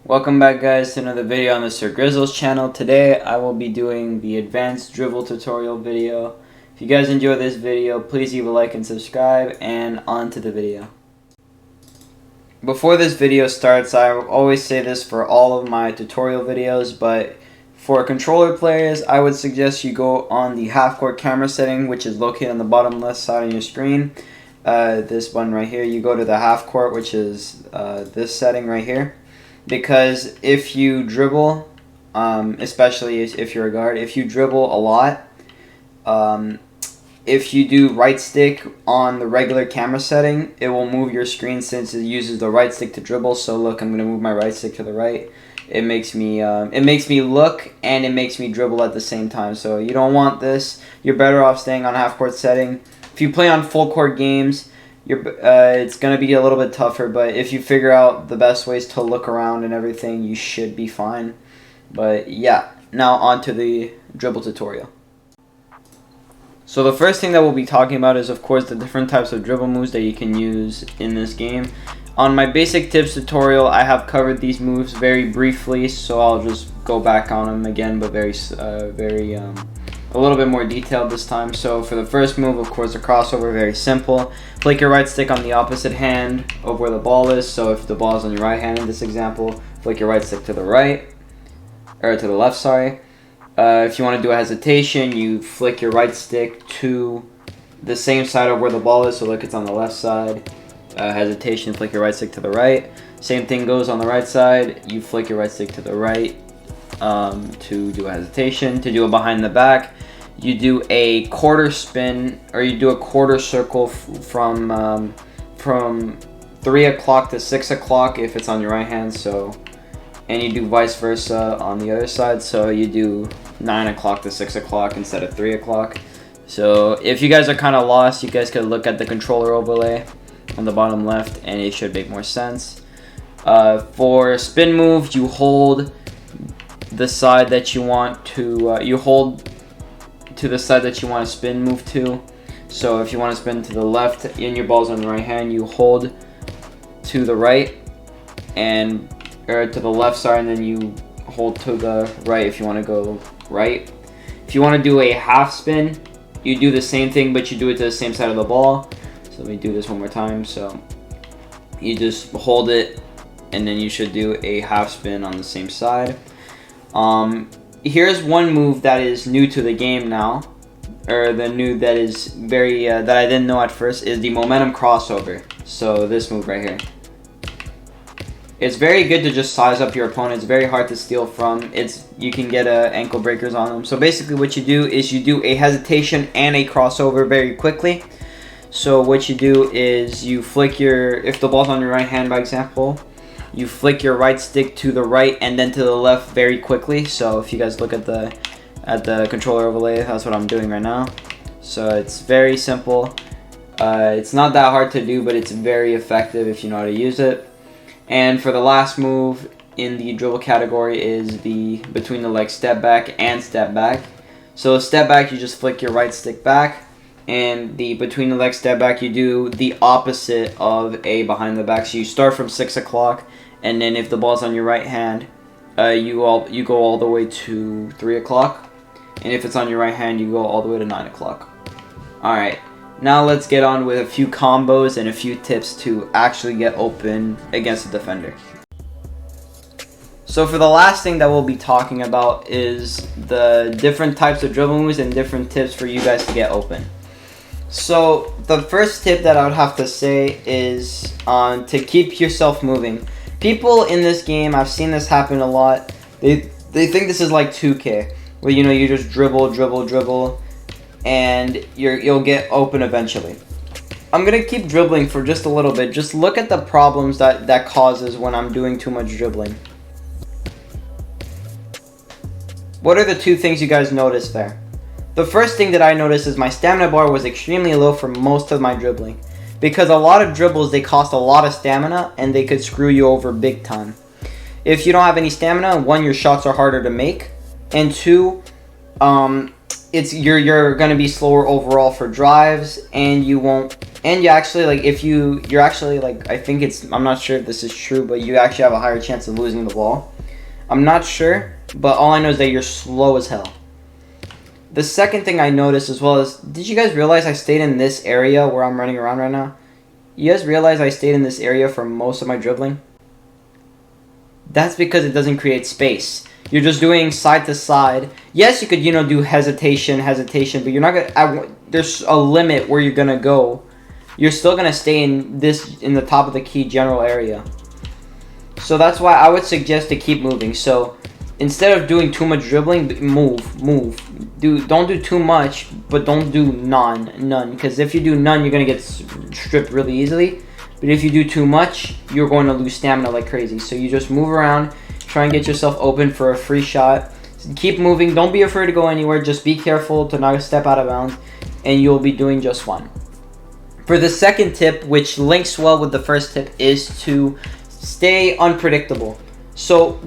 Welcome back, guys, to another video on the Sir Grizzle's channel. Today I will be doing the advanced dribble tutorial video. If you guys enjoy this video, please leave a like and subscribe, and on to the video. Before this video starts, I always say this for all of my tutorial videos, but for controller players, I would suggest you go on the half-court camera setting, which is located on the bottom left side of your screen. This one right here, you go to the half-court, which is this setting right here. Because if you dribble, especially if you're a guard, if you dribble a lot, if you do right stick on the regular camera setting, it will move your screen since it uses the right stick to dribble. So look, I'm going to move my right stick to the right. It makes me look and it makes me dribble at the same time. So you don't want this. You're better off staying on half court setting. If you play on full court games, it's going to be a little bit tougher, but if you figure out the best ways to look around and everything, you should be fine. But yeah, now on to the dribble tutorial. So the first thing that we'll be talking about is, of course, the different types of dribble moves that you can use in this game. On my basic tips tutorial, I have covered these moves very briefly, so I'll just go back on them again, but a little bit more detailed this time. So for the first move, of course, a crossover, very simple. Flick your right stick on the opposite hand of where the ball is. So if the ball is on your right hand in this example, flick your right stick to the right, or to the left, sorry. If you want to do a hesitation, you flick your right stick to the same side of where the ball is. So look, it's on the left side. Hesitation, flick your right stick to the right. Same thing goes on the right side. You flick your right stick to the right to do a hesitation. To do a behind the back, you do a quarter spin, or you do a quarter circle from 3 o'clock to 6 o'clock if it's on your right hand. So, and you do vice versa on the other side. So you do 9 o'clock to 6 o'clock instead of 3 o'clock. So if you guys are kind of lost, you guys could look at the controller overlay on the bottom left, and it should make more sense. For a spin move, you hold the side that you want to the side that you want to spin move to. So if you want to spin to the left and your ball's on the right hand, you hold to the right or to the left side, and then you hold to the right if you want to go right. If you want to do a half spin, you do the same thing, but you do it to the same side of the ball. So let me do this one more time. So you just hold it, and then you should do a half spin on the same side. Here's one move that is new to the game now, or that is very that I didn't know at first, is the momentum crossover. So this move right here, it's very good to just size up your opponent. It's very hard to steal from. You can get ankle breakers on them. So basically what you do is you do a hesitation and a crossover very quickly. So what you do is you flick if the ball's on your right hand, by example, you flick your right stick to the right and then to the left very quickly. So if you guys look at the controller overlay, that's what I'm doing right now. So it's very simple. It's not that hard to do, but it's very effective if you know how to use it. And for the last move in the dribble category is the between the leg step back and step back. So step back, you just flick your right stick back, and the between the leg step back, you do the opposite of a behind the back. So you start from 6 o'clock, and then if the ball's on your right hand, you go all the way to 3 o'clock, and if it's on your right hand, you go all the way to 9 o'clock. Alright, now let's get on with a few combos and a few tips to actually get open against a defender. So for the last thing that we'll be talking about is the different types of dribble moves and different tips for you guys to get open. So the first tip that I would have to say is to keep yourself moving. People in this game, I've seen this happen a lot. They think this is like 2K, where you just dribble, and you'll get open eventually. I'm gonna keep dribbling for just a little bit. Just look at the problems that causes when I'm doing too much dribbling. What are the two things you guys noticed there? The first thing that I noticed is my stamina bar was extremely low for most of my dribbling. Because a lot of dribbles, they cost a lot of stamina, and they could screw you over big time. If you don't have any stamina, one, your shots are harder to make, and two, you're gonna be slower overall for drives, and you won't And you actually, like, if you're actually, like, I think I'm not sure if this is true, but you actually have a higher chance of losing the ball. I'm not sure, but all I know is that you're slow as hell. The second thing I noticed as well is, did you guys realize I stayed in this area where I'm running around right now? You guys realize I stayed in this area for most of my dribbling? That's because it doesn't create space. You're just doing side to side. Yes, you could, do hesitation, but you're not gonna. There's a limit where you're gonna go. You're still gonna stay in the top of the key general area. So that's why I would suggest to keep moving. So instead of doing too much dribbling, move. Don't do too much, but don't do none. Because if you do none, you're gonna get stripped really easily. But if you do too much, you're going to lose stamina like crazy. So you just move around, try and get yourself open for a free shot. Keep moving. Don't be afraid to go anywhere. Just be careful to not step out of bounds, and you'll be doing just fine. For the second tip, which links well with the first tip, is to stay unpredictable. So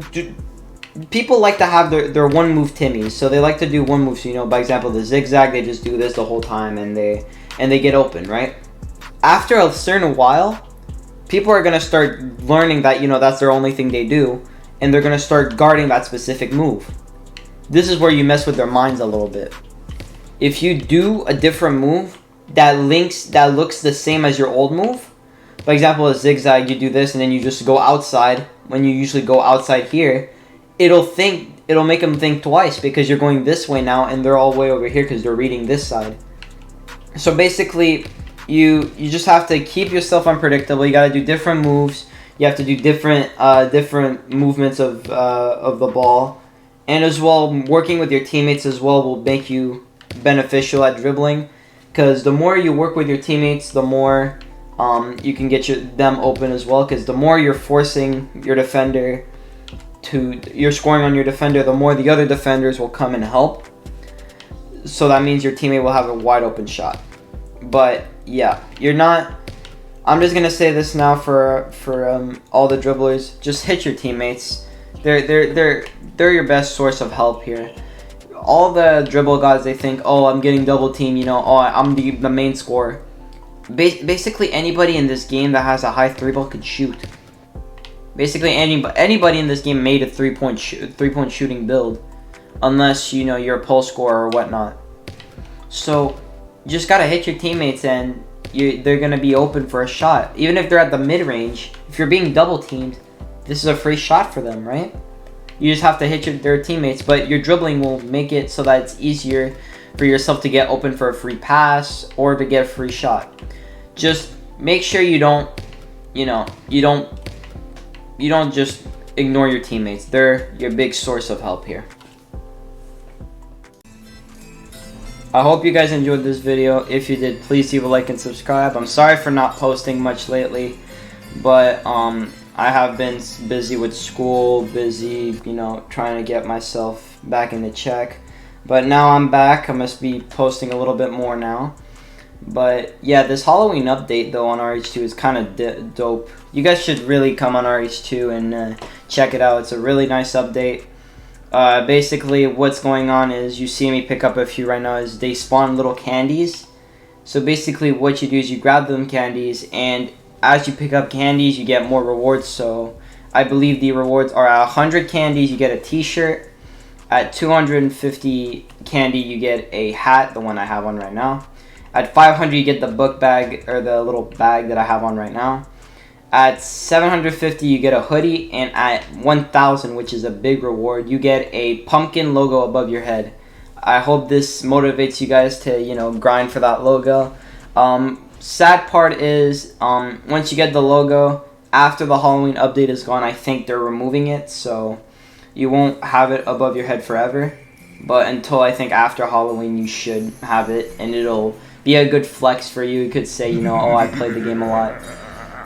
people like to have their one move Timmies. So they like to do one move. So, by example, the zigzag, they just do this the whole time, and they get open, right? After a certain while, people are going to start learning that, that's their only thing they do, and they're going to start guarding that specific move. This is where you mess with their minds a little bit. If you do a different move that looks the same as your old move, for example, a zigzag, you do this and then you just go outside. When you usually go outside here, it'll make them think twice because you're going this way now and they're all way over here because they're reading this side. So basically, you just have to keep yourself unpredictable. You got to do different moves. You have to do different movements of the ball, and as well, working with your teammates as well will make you beneficial at dribbling. Because the more you work with your teammates, the more you can get them open as well. Because the more you're forcing your defender you're scoring on your defender, the more the other defenders will come and help. So that means your teammate will have a wide open shot. But yeah, I'm just gonna say this now for all the dribblers. Just hit your teammates. They're your best source of help here. All the dribble guys, they think, oh, I'm getting double teamed. Oh, I'm the main scorer. Basically, anybody in this game that has a high three ball can shoot. Basically, anybody in this game made a three-point shooting build, unless you're a pole scorer or whatnot. So you just gotta hit your teammates, and they're gonna be open for a shot. Even if they're at the mid-range, if you're being double teamed, this is a free shot for them, right? You just have to hit their teammates, but your dribbling will make it so that it's easier for yourself to get open for a free pass or to get a free shot. Just make sure you don't just ignore your teammates. They're your big source of help here. I hope you guys enjoyed this video. If you did, please leave a like and subscribe. I'm sorry for not posting much lately, but I have been busy with school, trying to get myself back into check. But now I'm back. I must be posting a little bit more now. But yeah, this Halloween update though on Rh2 is kind of dope. You guys should really come on Rh2 and check it out. It's a really nice update. Basically what's going on is, you see me pick up a few right now, is they spawn little candies. So basically what you do is you grab them candies, and as you pick up candies you get more rewards. So I believe the rewards are at 100 candies you get a t-shirt, at 250 candy you get a hat, the one I have on right now. At 500 you get the book bag, or the little bag that I have on right now. At 750 you get a hoodie, and at 1000, which is a big reward, you get a pumpkin logo above your head. I hope this motivates you guys to grind for that logo. Sad part is, once you get the logo, after the Halloween update is gone, I think they're removing it, so you won't have it above your head forever. But until I think after Halloween, you should have it, and it'll be a good flex for you. You could say, oh, I played the game a lot.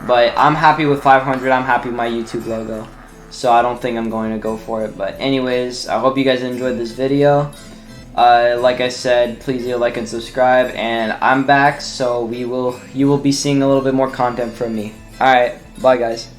But I'm happy with 500. I'm happy with my YouTube logo. So I don't think I'm going to go for it. But anyways, I hope you guys enjoyed this video. Like I said, please leave a like and subscribe. And I'm back, so you will be seeing a little bit more content from me. Alright, bye guys.